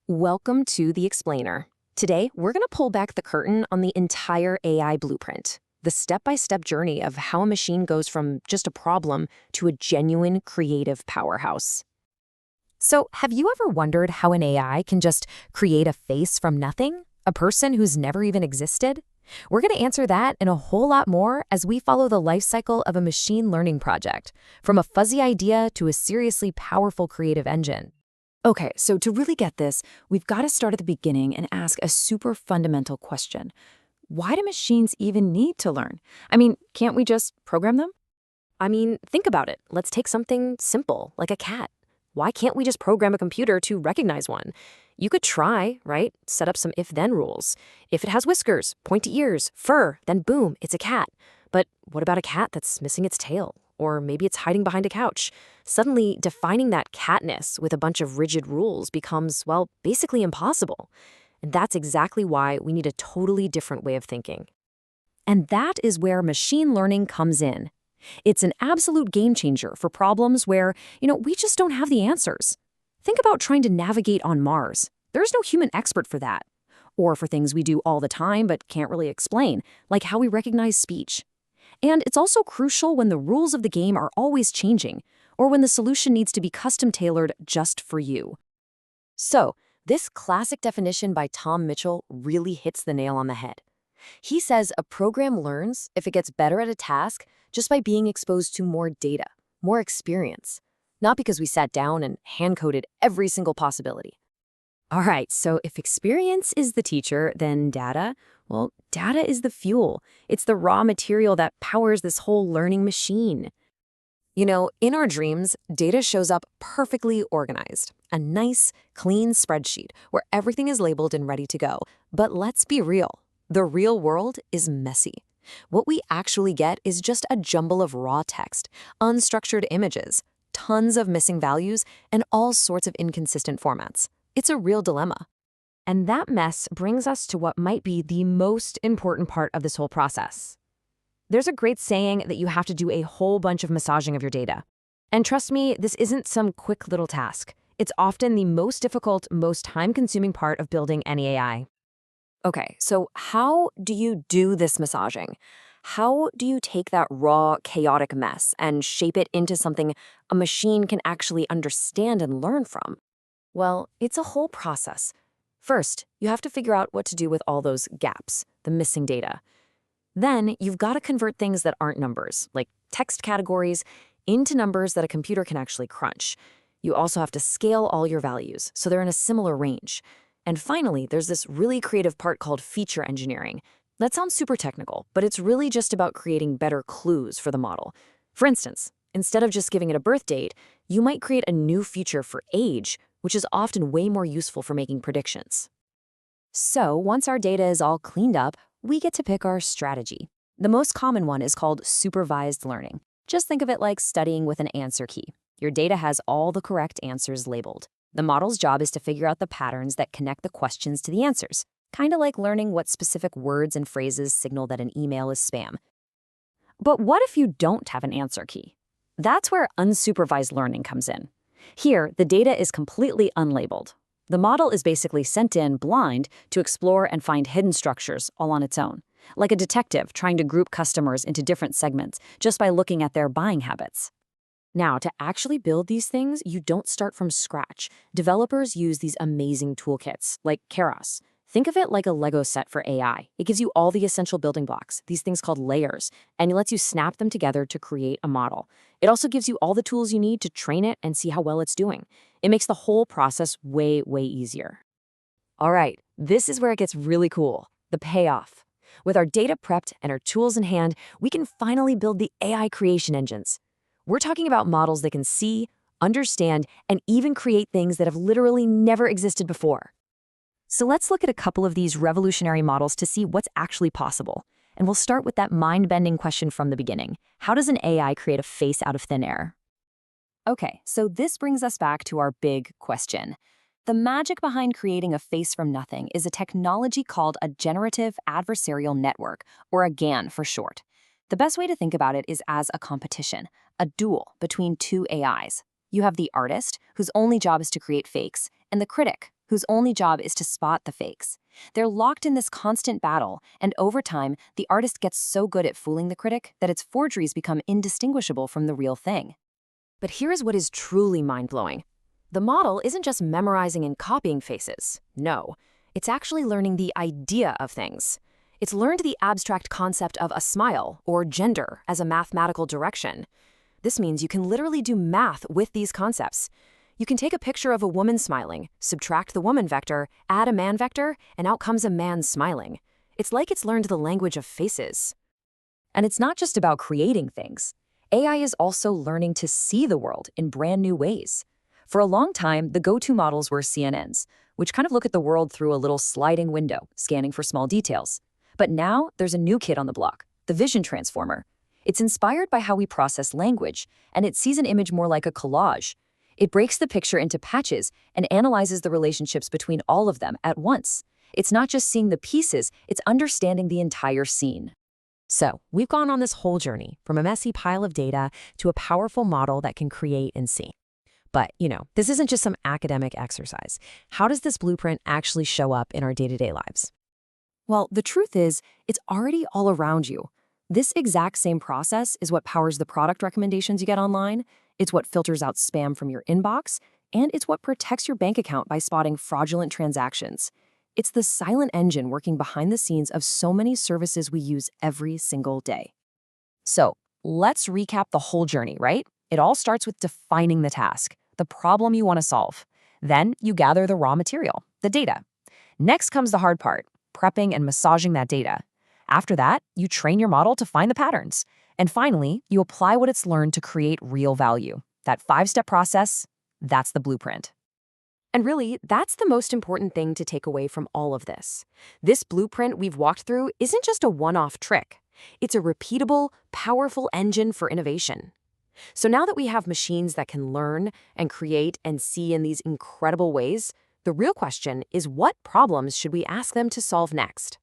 Welcome to The Explainer. Today, we're going to pull back the curtain on the entire AI blueprint, the step-by-step journey of how a machine goes from just a problem to a genuine creative powerhouse. So, have you ever wondered how an AI can just create a face from nothing? A person who's never even existed? We're going to answer that and a whole lot more as we follow the life cycle of a machine learning project, from a fuzzy idea to a seriously powerful creative engine. Okay, so to really get this, we've got to start at the beginning and ask a super fundamental question. Why do machines even need to learn? I mean, can't we just program them? Think about it. Let's take something simple, like a cat. Why can't we just program a computer to recognize one? You could try, right? Set up some if-then rules. If it has whiskers, pointy ears, fur, then boom, it's a cat. But what about a cat that's missing its tail? Or maybe it's hiding behind a couch. Suddenly, defining that catness with a bunch of rigid rules becomes, well, basically impossible. And that's exactly why we need a totally different way of thinking. And that is where machine learning comes in. It's an absolute game changer for problems where, we just don't have the answers. Think about trying to navigate on Mars. There's no human expert for that. Or for things we do all the time but can't really explain, like how we recognize speech. And it's also crucial when the rules of the game are always changing, or when the solution needs to be custom-tailored just for you. So, this classic definition by Tom Mitchell really hits the nail on the head. He says a program learns if it gets better at a task just by being exposed to more data, more experience, not because we sat down and hand-coded every single possibility. All right, so if experience is the teacher, then data is the fuel. It's the raw material that powers this whole learning machine. In our dreams, data shows up perfectly organized. A nice, clean spreadsheet where everything is labeled and ready to go. But let's be real. The real world is messy. What we actually get is just a jumble of raw text, unstructured images, tons of missing values, and all sorts of inconsistent formats. It's a real dilemma. And that mess brings us to what might be the most important part of this whole process. There's a great saying that you have to do a whole bunch of massaging of your data. And trust me, this isn't some quick little task. It's often the most difficult, most time-consuming part of building any AI. Okay, so how do you do this massaging? How do you take that raw, chaotic mess and shape it into something a machine can actually understand and learn from? Well, it's a whole process. First, you have to figure out what to do with all those gaps, the missing data. Then, you've got to convert things that aren't numbers, like text categories, into numbers that a computer can actually crunch. You also have to scale all your values, so they're in a similar range. And finally, there's this really creative part called feature engineering. That sounds super technical, but it's really just about creating better clues for the model. For instance, instead of just giving it a birth date, you might create a new feature for age, which is often way more useful for making predictions. So, once our data is all cleaned up, we get to pick our strategy. The most common one is called supervised learning. Just think of it like studying with an answer key. Your data has all the correct answers labeled. The model's job is to figure out the patterns that connect the questions to the answers, kind of like learning what specific words and phrases signal that an email is spam. But what if you don't have an answer key? That's where unsupervised learning comes in. Here, the data is completely unlabeled. The model is basically sent in blind to explore and find hidden structures all on its own, like a detective trying to group customers into different segments just by looking at their buying habits. Now, to actually build these things, you don't start from scratch. Developers use these amazing toolkits, like Keras. Think of it like a Lego set for AI. It gives you all the essential building blocks, these things called layers, and it lets you snap them together to create a model. It also gives you all the tools you need to train it and see how well it's doing. It makes the whole process way, way easier. All right, this is where it gets really cool, the payoff. With our data prepped and our tools in hand, we can finally build the AI creation engines. We're talking about models that can see, understand, and even create things that have literally never existed before. So let's look at a couple of these revolutionary models to see what's actually possible. And we'll start with that mind-bending question from the beginning. How does an AI create a face out of thin air? Okay, so this brings us back to our big question. The magic behind creating a face from nothing is a technology called a Generative Adversarial Network, or a GAN for short. The best way to think about it is as a competition, a duel between two AIs. You have the artist, whose only job is to create fakes, and the critic, whose only job is to spot the fakes. They're locked in this constant battle, and over time, the artist gets so good at fooling the critic that its forgeries become indistinguishable from the real thing. But here's what is truly mind-blowing. The model isn't just memorizing and copying faces. No, it's actually learning the idea of things. It's learned the abstract concept of a smile or gender as a mathematical direction. This means you can literally do math with these concepts. You can take a picture of a woman smiling, subtract the woman vector, add a man vector, and out comes a man smiling. It's like it's learned the language of faces. And it's not just about creating things. AI is also learning to see the world in brand new ways. For a long time, the go-to models were CNNs, which kind of look at the world through a little sliding window, scanning for small details. But now, there's a new kid on the block, the vision transformer. It's inspired by how we process language, and it sees an image more like a collage. It breaks the picture into patches and analyzes the relationships between all of them at once. It's not just seeing the pieces, it's understanding the entire scene. So, we've gone on this whole journey from a messy pile of data to a powerful model that can create and see. But, this isn't just some academic exercise. How does this blueprint actually show up in our day-to-day lives? Well, the truth is, it's already all around you. This exact same process is what powers the product recommendations you get online, it's what filters out spam from your inbox, and it's what protects your bank account by spotting fraudulent transactions. It's the silent engine working behind the scenes of so many services we use every single day. So, let's recap the whole journey, right? It all starts with defining the task, the problem you want to solve. Then you gather the raw material, the data. Next comes the hard part, prepping and massaging that data. After that, you train your model to find the patterns. And finally, you apply what it's learned to create real value. That 5-step process, that's the blueprint. And really, that's the most important thing to take away from all of this. This blueprint we've walked through isn't just a one-off trick. It's a repeatable, powerful engine for innovation. So now that we have machines that can learn and create and see in these incredible ways, the real question is, what problems should we ask them to solve next?